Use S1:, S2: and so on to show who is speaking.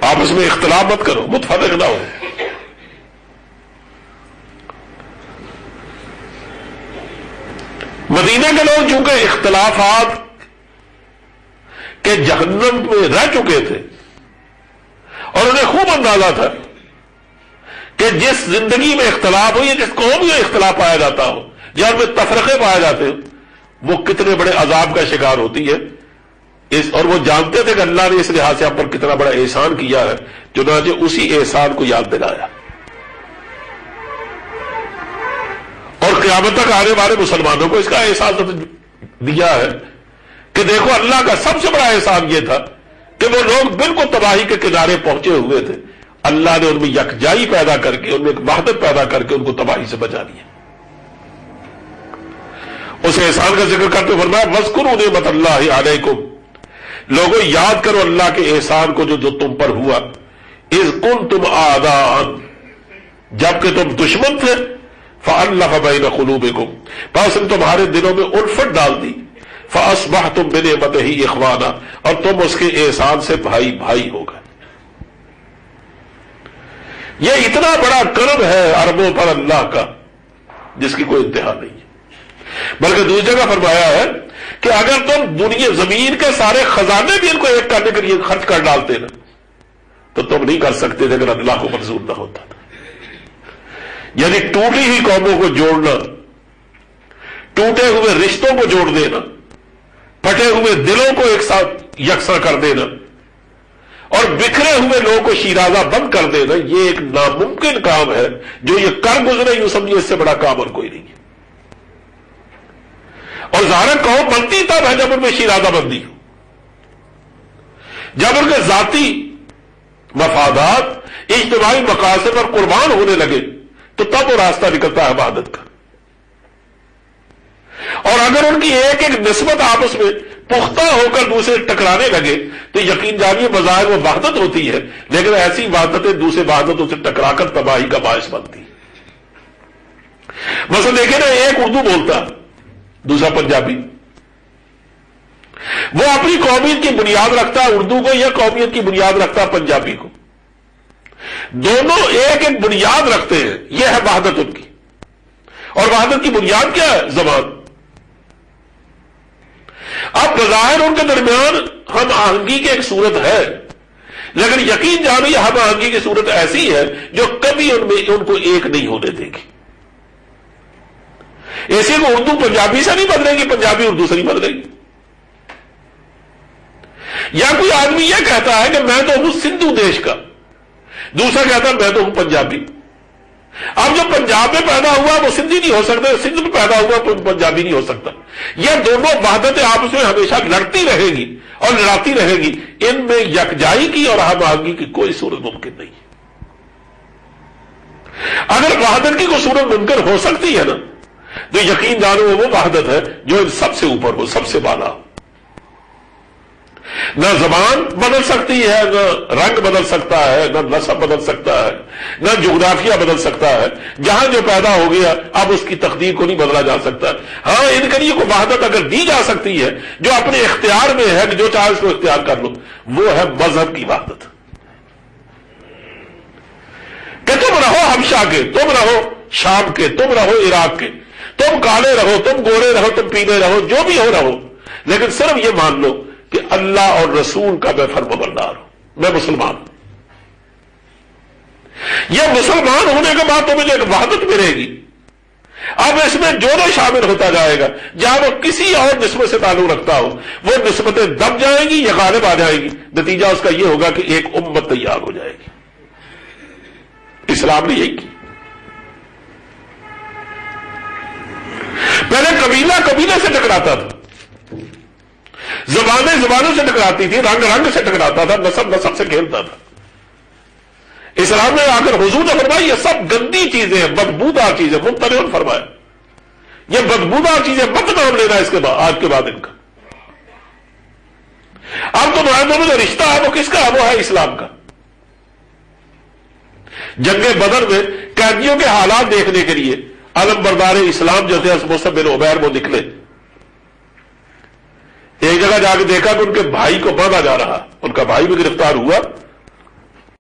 S1: آپس میں اختلاف مت کرو، متفرق نہ ہو۔ مدینہ کے لوگ چونکہ اختلافات کے جہنم میں رہ چکے تھے اور انہیں خوب اندازہ تھا کہ جس زندگی میں اختلاف ہو یا جس قوم میں اختلاف پایا جاتا ہو، جہاں میں تفرقے پائے جاتے ہو، وہ کتنے بڑے عذاب کا شکار ہوتی ہے۔ اور وہ جانتے تھے کہ اللہ نے اس لحاظ سے ہم پر کتنا بڑا احسان کیا ہے، چنانچہ اسی احسان کو یاد دلایا اور قیامت تک آنے والے مسلمانوں کو اس کا احساس دیا ہے کہ دیکھو اللہ کا سب سے بڑا احسان یہ تھا کہ وہ لوگ بالکل تباہی کے کنارے پہنچے ہوئے تھے، اللہ نے ان میں یکجائی پیدا کر کے، ان میں ایک وحدت پیدا کر کے ان کو تباہی سے بچا لیا۔ اس احسان کا ذکر کرتے فرمایا وَاذْكُرُوا نِعْمَتَ اللَّهِ عَلَيْكُمْ، لوگوں یاد کرو اللہ کے احسان کو جو تم پر ہوا، اذ کنتم اعداء، جبکہ تم دشمن تھے، فألف بین قلوبکم، پس نے تمہارے دلوں میں الفت ڈال دی، فاصبحتم بنعمتہ اخوانا، اور تم اس کے احسان سے بھائی بھائی ہو گئے۔ یہ اتنا بڑا کرم ہے عربوں پر اللہ کا جس کی کوئی انتہا نہیں ہے۔ بلکہ دوسری جگہ فرمایا ہے کہ اگر تم دنیا زمین کے سارے خزانے بھی ان کو ایک کرنے کے لیے خرچ کر ڈالتے نا تو تم نہیں کر سکتے تھے اگر اللہ کو منظور نہ ہوتا تھا۔ یعنی ٹوٹی ہوئی قوموں کو جوڑنا، ٹوٹے ہوئے رشتوں کو جوڑ دینا، پھٹے ہوئے دلوں کو ایک ساتھ یکساں کر دینا اور بکھرے ہوئے لوگوں کو شیرازہ بند کر دینا، یہ ایک ناممکن کام ہے۔ جو یہ کر گزرے یوں سمجھے اس سے بڑا کام اور کوئی نہیں ہے۔ اور ظاہر قوم بنتی تب ہے جب ان میں شیرازہ بندی ہو، جب ان کے ذاتی مفادات اجتماعی مقاصد پر قربان ہونے لگے تو تب وہ راستہ نکلتا ہے وحدت کا۔ اور اگر ان کی ایک ایک نسبت آپس میں پختہ ہو کر دوسرے ٹکرانے لگے تو یقین جانیے بظاہر وہ وحدت ہوتی ہے، لیکن ایسی وحدتیں دوسرے وحدتوں سے ٹکرا کر تباہی کا باعث بنتی ہے۔ مثلا دیکھیں نا، ایک اردو بولتا دوسرا پنجابی، وہ اپنی قومیت کی بنیاد رکھتا ہے اردو کو یا قومیت کی بنیاد رکھتا ہے پنجابی کو، دونوں ایک ایک بنیاد رکھتے ہیں، یہ ہے وحدت ان کی۔ اور وحدت کی بنیاد کیا ہے؟ زبان۔ اب بظاہر ان کے درمیان ہم آہنگی کی ایک صورت ہے، لیکن یقین جانو یہ ہم آہنگی کی صورت ایسی ہے جو کبھی ان کو ایک نہیں ہونے دے گی۔ ایسے کو اردو پنجابی سے نہیں بدلے گی، پنجابی اردو سے نہیں بدلے گی۔ یا کوئی آدمی یہ کہتا ہے کہ میں تو ہوں سندھو دیش کا، دوسرا کہتا ہے میں تو ہوں پنجابی۔ اب جو پنجاب میں پیدا ہوا وہ سندھی نہیں ہو سکتا، سندھ میں پیدا ہوا تو پنجابی نہیں ہو سکتا۔ یہ دونوں وحدتیں آپس میں ہمیشہ لڑتی رہے گی اور لڑاتی رہے گی، ان میں یکجائی کی اور ہم آہنگی کی کوئی صورت ممکن نہیں۔ اگر وحدت کی کوئی صورت ممکن ہو سکتی ہے نا تو یقین جانو وہ وحدت ہے جو ان سب سے اوپر ہو، سب سے بالا ہو۔ نہ زبان بدل سکتی ہے، نہ رنگ بدل سکتا ہے، نہ نسب بدل سکتا ہے، نہ جغرافیہ بدل سکتا ہے۔ جہاں جو پیدا ہو گیا اب اس کی تقدیر کو نہیں بدلا جا سکتا۔ ہاں ان کے لیے کوئی وحدت اگر دی جا سکتی ہے جو اپنے اختیار میں ہے کہ جو چاہے اس کو اختیار کر لو، وہ ہے مذہب کی وحدت، کہ تم رہو حبشہ کے، تم رہو شام کے، تم رہو عراق کے، تم کالے رہو، تم گورے رہو، تم پیلے رہو، جو بھی ہو رہو، لیکن صرف یہ مان لو کہ اللہ اور رسول کا میں فرمانبردار ہوں، میں مسلمان ہوں۔ یہ مسلمان ہونے کے بعد تمہیں ایک وحدت ملے گی۔ اب اس میں جو شامل ہوتا جائے گا، جہاں وہ کسی اور نسبت سے تعلق رکھتا ہو، وہ نسبتیں دب جائیں گی یا غالب آ جائیں گی، نتیجہ اس کا یہ ہوگا کہ ایک امت تیار ہو جائے گی۔ اسلام نے یہی کی۔ پہلے قبیلہ قبیلے سے ٹکراتا تھا، زبانیں زبانوں سے ٹکراتی تھی، رنگ رنگ سے ٹکراتا تھا، نسب نسب سے کھیلتا تھا۔ اسلام نے آ کر حضور نے فرمایا یہ سب گندی چیزیں ہیں، بدبودار چیزیں، ممتنع فرمایا یہ بدبودار چیزیں مت نام لینا اس کے بعد، آج کے بعد ان کا۔ اب تمہارے دونوں جو رشتہ ہے وہ کس کا ہے؟ وہ ہے اسلام کا۔ جنگ بدر میں قیدیوں کے حالات دیکھنے کے لیے علم بردار اسلام جو تھے مصعب بن عمیر وہ نکلے، ایک جگہ جا کے دیکھا کہ ان کے بھائی کو باندھا جا رہا، ان کا بھائی بھی گرفتار ہوا